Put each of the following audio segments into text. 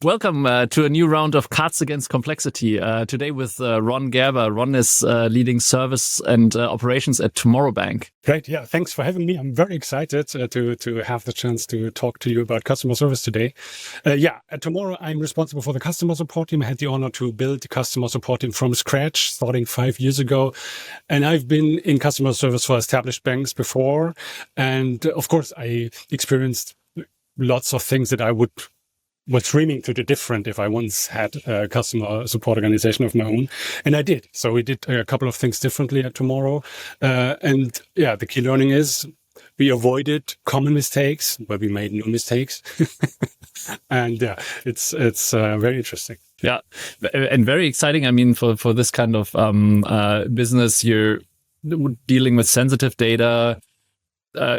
Welcome to a new round of Cards Against Complexity. Today with Ron Gerber. Ron is leading service and operations at Tomorrow Bank. Great. Yeah. Thanks for having me. I'm very excited to have the chance to talk to you about customer service today. At Tomorrow, I'm responsible for the customer support team. I had the honor to build the customer support team from scratch, starting 5 years ago. And I've been in customer service for established banks before. And of course, I experienced lots of things that was dreaming to do different if I once had a customer support organization of my own. And I did. So we did a couple of things differently at Tomorrow. The key learning is we avoided common mistakes, but we made new mistakes. And it's very interesting. Yeah, and very exciting. I mean, for this kind of business, you're dealing with sensitive data,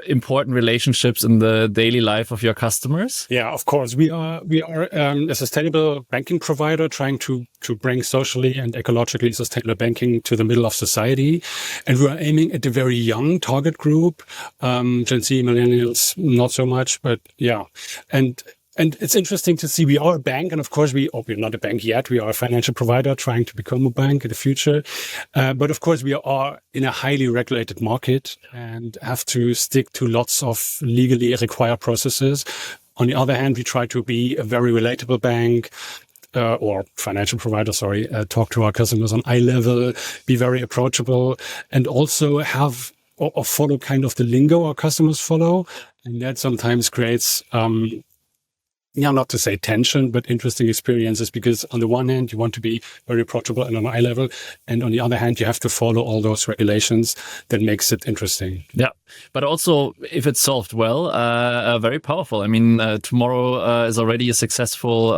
important relationships in the daily life of your customers. Yeah, of course. We are a sustainable banking provider trying to bring socially and ecologically sustainable banking to the middle of society. And we are aiming at a very young target group, Gen Z, millennials, not so much, but yeah. And it's interesting to see we are a bank. And of course, we're not a bank yet. We are a financial provider trying to become a bank in the future. But of course, we are in a highly regulated market and have to stick to lots of legally required processes. On the other hand, we try to be a very relatable bank. Or financial provider, talk to our customers on eye level, be very approachable, and also have or follow kind of the lingo our customers follow. And that sometimes creates not to say tension, but interesting experiences, because on the one hand, you want to be very approachable and on eye level. And on the other hand, you have to follow all those regulations that makes it interesting. Yeah. But also, if it's solved well, very powerful. I mean, Tomorrow is already a successful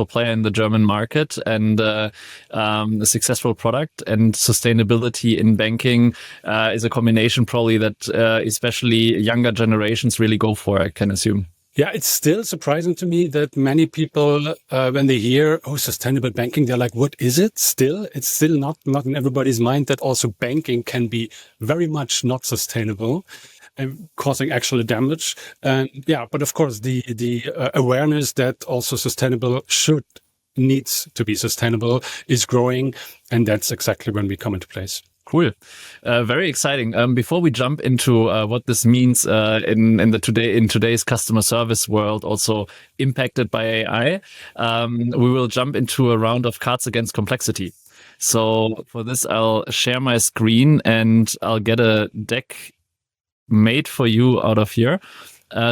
player in the German market and a successful product. And sustainability in banking is a combination probably that especially younger generations really go for, I can assume. Yeah, it's still surprising to me that many people, when they hear, sustainable banking, they're like, what is it still? It's still not in everybody's mind that also banking can be very much not sustainable and causing actual damage. But of course, the awareness that also sustainable needs to be sustainable is growing. And that's exactly when we come into place. Cool. Very exciting. Before we jump into what this means in today's customer service world, also impacted by AI, we will jump into a round of Cards Against Complexity. So for this, I'll share my screen and I'll get a deck made for you out of here.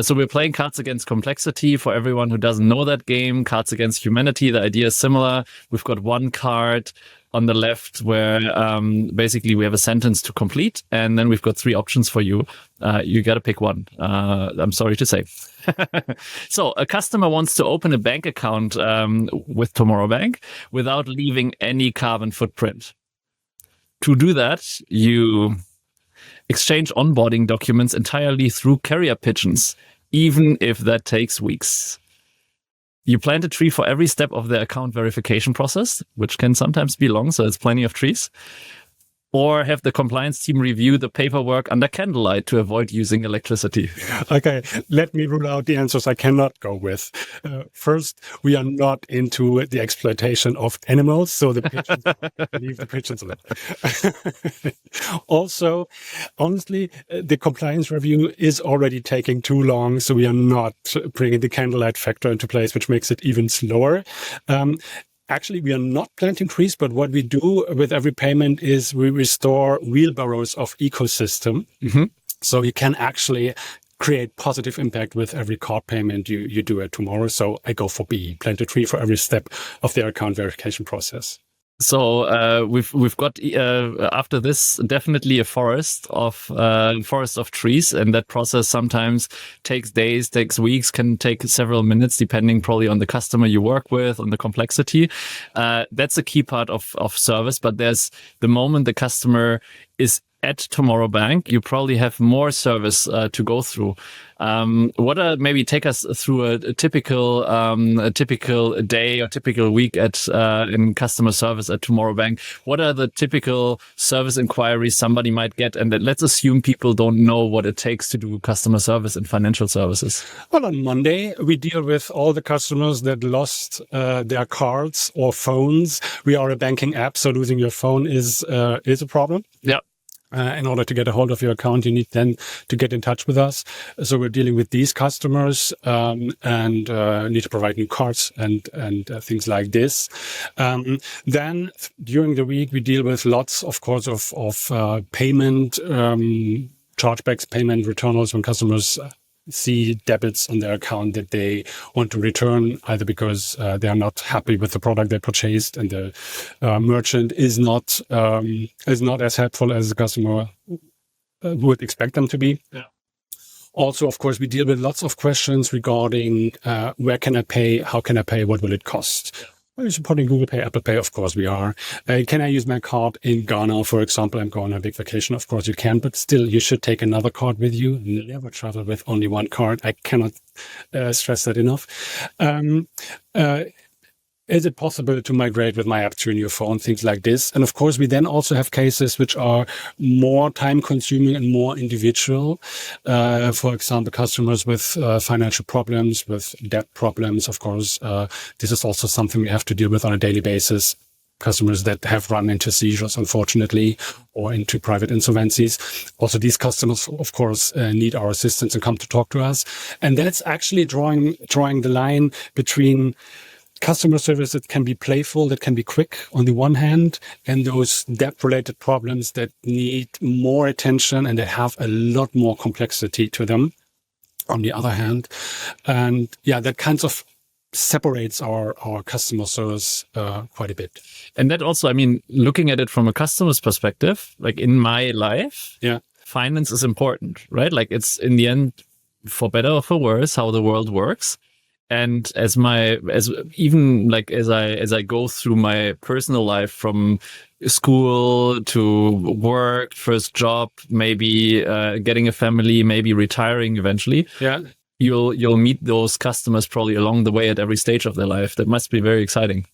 So we're playing Cards Against Complexity. For everyone who doesn't know that game, Cards Against Humanity, the idea is similar. We've got one card on the left where basically we have a sentence to complete, and then we've got three options for you. You got to pick one. I'm sorry to say. So a customer wants to open a bank account with Tomorrow Bank without leaving any carbon footprint. To do that, you exchange onboarding documents entirely through carrier pigeons, even if that takes weeks. You plant a tree for every step of the account verification process, which can sometimes be long, so it's plenty of trees. Or have the compliance team review the paperwork under candlelight to avoid using electricity. Okay, let me rule out the answers I cannot go with. First, we are not into the exploitation of animals, so the pigeons, leave the pigeons alone. Also, honestly, the compliance review is already taking too long, so we are not bringing the candlelight factor into place, which makes it even slower. Actually, we are not planting trees, but what we do with every payment is we restore wheelbarrows of ecosystem. Mm-hmm. So you can actually create positive impact with every card payment you do at Tomorrow. So I go for B, plant a tree for every step of their account verification process. So we've got after this definitely a forest of trees, and that process sometimes takes days, takes weeks, can take several minutes, depending probably on the customer you work with, on the complexity. That's a key part of service. But there's the moment the customer is at Tomorrow Bank, you probably have more service to go through. Maybe take us through a typical day or typical week at in customer service at Tomorrow Bank. What are the typical service inquiries somebody might get? And let's assume people don't know what it takes to do customer service in financial services. Well, on Monday, we deal with all the customers that lost their cards or phones. We are a banking app, so losing your phone is a problem. Yeah. In order to get a hold of your account, you need then to get in touch with us. So we're dealing with these customers and need to provide new cards and things like this. Then during the week, we deal with lots, of course, of payment chargebacks, payment returnals when customers see debits on their account that they want to return, either because they are not happy with the product they purchased and the merchant is not as helpful as the customer would expect them to be. Yeah. Also, of course, we deal with lots of questions regarding where can I pay, how can I pay, what will it cost? Are you supporting Google Pay, Apple Pay? Of course we are. Can I use my card in Ghana, for example? I'm going on a big vacation. Of course you can, but still you should take another card with you. Never travel with only one card. I cannot stress that enough. Is it possible to migrate with my app to a new phone? Things like this. And of course, we then also have cases which are more time consuming and more individual. For example, customers with financial problems, with debt problems. Of course, this is also something we have to deal with on a daily basis. Customers that have run into seizures, unfortunately, or into private insolvencies. Also, these customers, of course, need our assistance and come to talk to us. And that's actually drawing the line between customer service that can be playful, that can be quick on the one hand, and those debt-related problems that need more attention and that have a lot more complexity to them on the other hand. And yeah, that kind of separates our customer service quite a bit. And that also, I mean, looking at it from a customer's perspective, like in my life, finance is important, right? Like it's in the end, for better or for worse, how the world works. And as I go through my personal life from school to work, first job, maybe getting a family, maybe retiring eventually. Yeah. You'll meet those customers probably along the way at every stage of their life. That must be very exciting.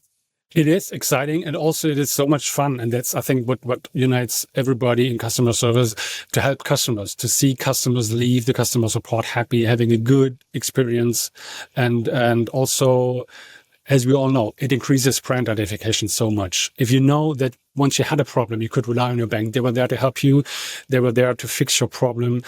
It is exciting, and also it is so much fun. And that's, I think, what unites everybody in customer service, to help customers, to see customers leave the customer support happy, having a good experience. And also, as we all know, it increases brand identification so much. If you know that once you had a problem, you could rely on your bank. They were there to help you. They were there to fix your problem.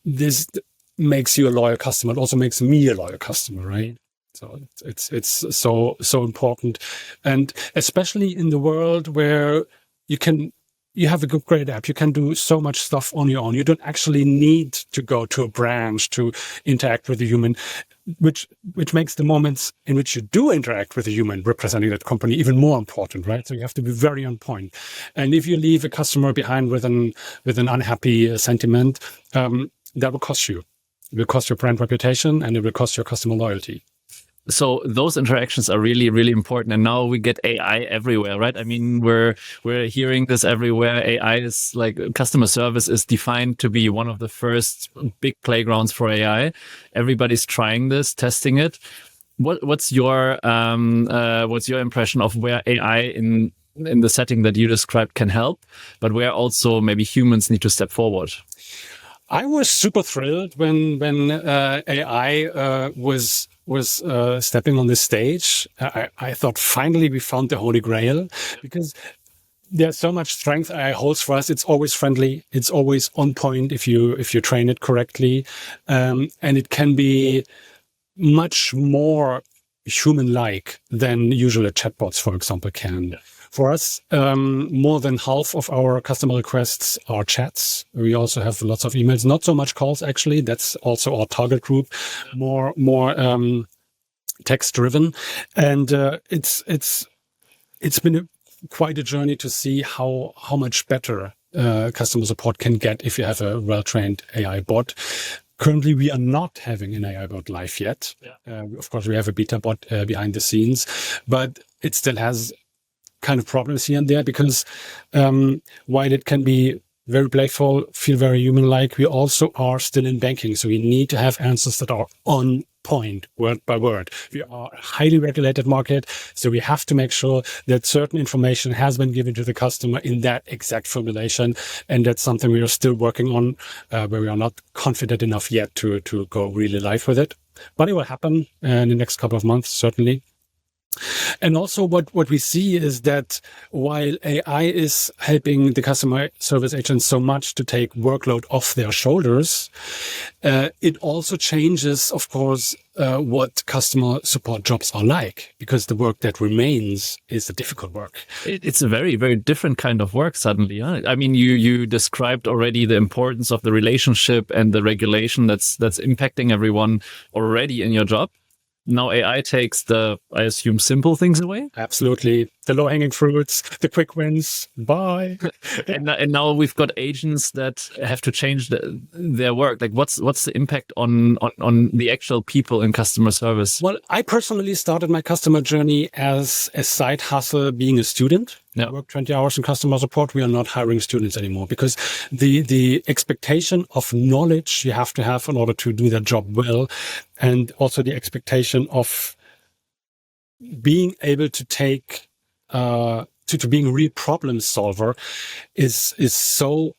This makes you a loyal customer. It also makes me a loyal customer, right? So it's so important, and especially in the world where you have a great app, you can do so much stuff on your own. You don't actually need to go to a branch to interact with a human, which makes the moments in which you do interact with a human representing that company even more important, right? So you have to be very on point. And if you leave a customer behind with an unhappy sentiment, that will cost you. It will cost your brand reputation, and it will cost your customer loyalty. So those interactions are really, really important. And now we get AI everywhere, right? I mean, we're hearing this everywhere. AI is like, customer service is defined to be one of the first big playgrounds for AI. Everybody's trying this, testing it. What's your impression of where AI in the setting that you described can help, but where also maybe humans need to step forward? I was super thrilled when AI was stepping on the stage. I thought finally we found the Holy Grail, because there's so much strength AI holds for us. It's always friendly. It's always on point if you train it correctly, and it can be much more human-like than usual chatbots, for example, can. Yeah. For us, more than half of our customer requests are chats. We also have lots of emails, not so much calls, actually. That's also our target group, more text driven. And it's been quite a journey to see how much better customer support can get if you have a well-trained AI bot. Currently, we are not having an AI bot live yet. Yeah. Of course, we have a beta bot behind the scenes, but it still has kind of problems here and there, because while it can be very playful, feel very human-like. We also are still in banking, so we need to have answers that are on point, word by word. We are a highly regulated market, so we have to make sure that certain information has been given to the customer in that exact formulation, and that's something we are still working on, where we are not confident enough yet to go really live with it. But it will happen in the next couple of months, certainly. And also what we see is that while AI is helping the customer service agents so much to take workload off their shoulders, it also changes, of course, what customer support jobs are like, because the work that remains is the difficult work. It's a very, very different kind of work suddenly. Huh? I mean, you described already the importance of the relationship and the regulation that's impacting everyone already in your job. Now AI takes the, I assume, simple things away. Absolutely. The low-hanging fruits, the quick wins. Bye. And now we've got agents that have to change their work. Like, what's the impact on the actual people in customer service? Well, I personally started my customer journey as a side hustle being a student. Yeah. I work 20 hours in customer support. We are not hiring students anymore because the expectation of knowledge you have to have in order to do that job well, and also the expectation of being able to take to being a real problem solver is so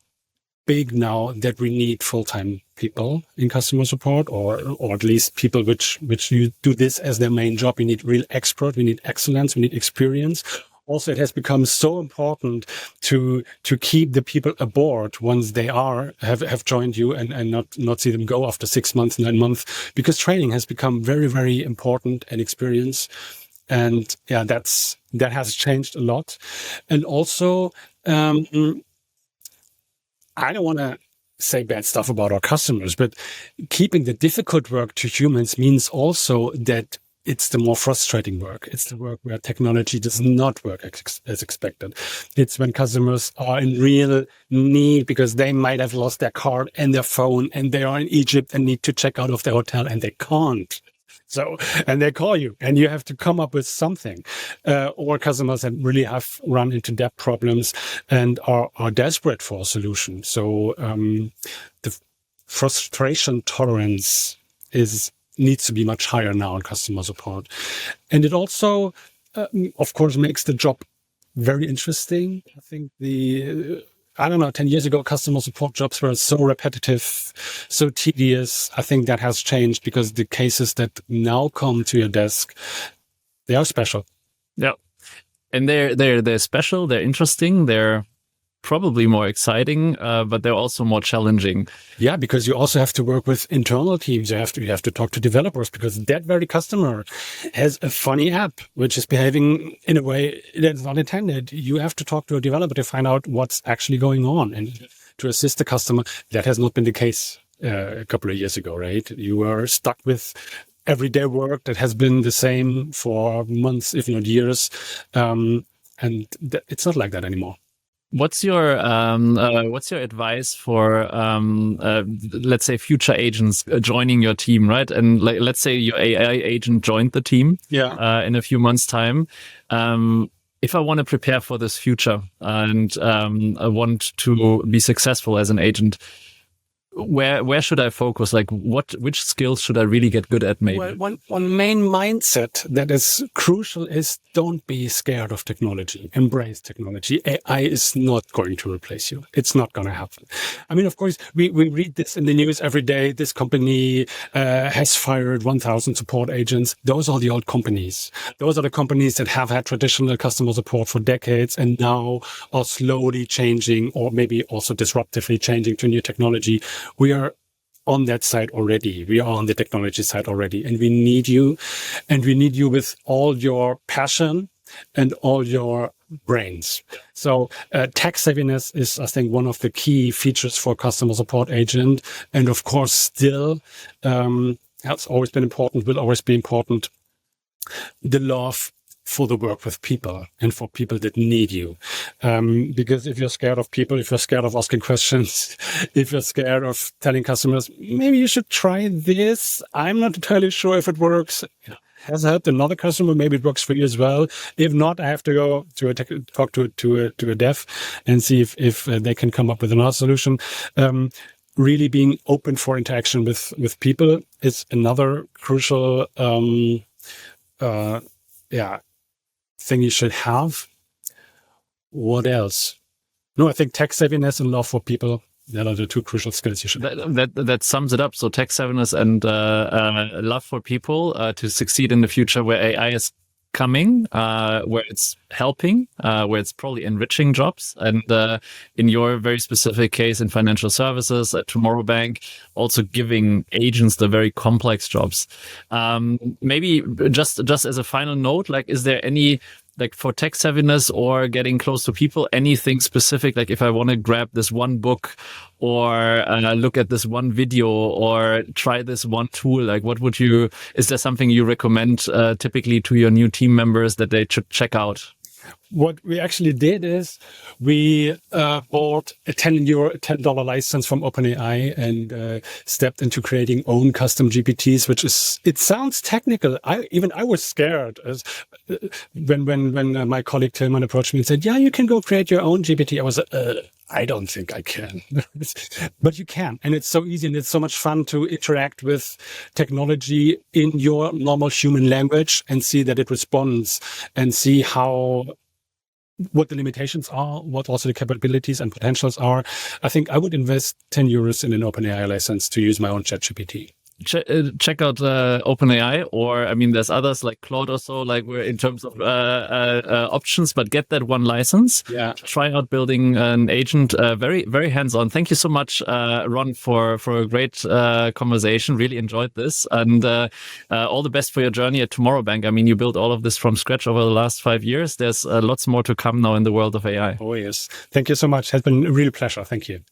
big now that we need full-time people in customer support, or at least people which you do this as their main job. We need real expert, we need excellence, we need experience. Also, it has become so important to keep the people aboard once they have joined you, and not see them go after 6 months, 9 months, because training has become very, very important, and experience. And yeah, that has changed a lot. And also, I don't want to say bad stuff about our customers, but keeping the difficult work to humans means also that it's the more frustrating work. It's the work where technology does not work as expected. It's when customers are in real need because they might have lost their card and their phone, and they are in Egypt and need to check out of their hotel and they can't. So, and they call you and you have to come up with something. Or customers that really have run into debt problems and are desperate for a solution. So the frustration tolerance needs to be much higher now in customer support. And it also, of course, makes the job very interesting. I think 10 years ago, customer support jobs were so repetitive, so tedious. I think that has changed because the cases that now come to your desk, they are special. Yeah. And they're special, they're interesting, they're probably more exciting, but they're also more challenging. Yeah, because you also have to work with internal teams. You have to talk to developers because that very customer has a funny app which is behaving in a way that's not intended. You have to talk to a developer to find out what's actually going on and to assist the customer. That has not been the case a couple of years ago, right? You were stuck with everyday work that has been the same for months, if not years, and it's not like that anymore. What's your advice for let's say future agents joining your team, right? And let's say your AI agent joined the team, in a few months' time. If I want to prepare for this future and I want to be successful as an agent, where should I focus? Like which skills should I really get good at? Maybe one main mindset that is crucial is don't be scared of technology. Embrace technology. AI is not going to replace you. It's not going to happen. I mean, of course, we read this in the news every day. This company has fired 1,000 support agents. Those are the old companies. Those are the companies that have had traditional customer support for decades and now are slowly changing, or maybe also disruptively changing to new technology. We are on that side already. We are on the technology side already, and we need you. And we need you with all your passion and all your brains. So tech savviness is, I think, one of the key features for customer support agent. And of course, still has always been important, will always be important, the love for the work with people and for people that need you. Because if you're scared of people, if you're scared of asking questions, if you're scared of telling customers, maybe you should try this, I'm not entirely sure if it works, has helped another customer. Maybe it works for you as well. If not, I have to go to talk to a dev and see if they can come up with another solution. Really being open for interaction with people is another crucial thing you should have. What else? No, I think tech savviness and love for people. That are the two crucial skills you should have. That sums it up. So tech savviness and love for people to succeed in the future where AI is coming, where it's helping, where it's probably enriching jobs. And in your very specific case in financial services at Tomorrow Bank, also giving agents the very complex jobs. Maybe just as a final note, like, is there any, like, for tech savviness or getting close to people, anything specific? Like, if I want to grab this one book or look at this one video or try this one tool, like, is there something you recommend typically to your new team members that they should check out? What we actually did is we bought a $10 license from OpenAI and stepped into creating own custom GPTs, it sounds technical. I was scared when my colleague Tillman approached me and said, yeah, you can go create your own GPT. I was I don't think I can, but you can. And it's so easy and it's so much fun to interact with technology in your normal human language and see that it responds and see what the limitations are, what also the capabilities and potentials are. I think I would invest 10 euros in an OpenAI license to use my own ChatGPT. Check out OpenAI, or I mean, there's others like Claude or so, like we're in terms of options, but get that one license. Yeah. Try out building an agent. Very, very hands-on. Thank you so much, Ron, for a great conversation. Really enjoyed this, and all the best for your journey at Tomorrow Bank. I mean, you built all of this from scratch over the last 5 years. There's lots more to come now in the world of AI. Oh yes. Thank you so much. It has been a real pleasure. Thank you.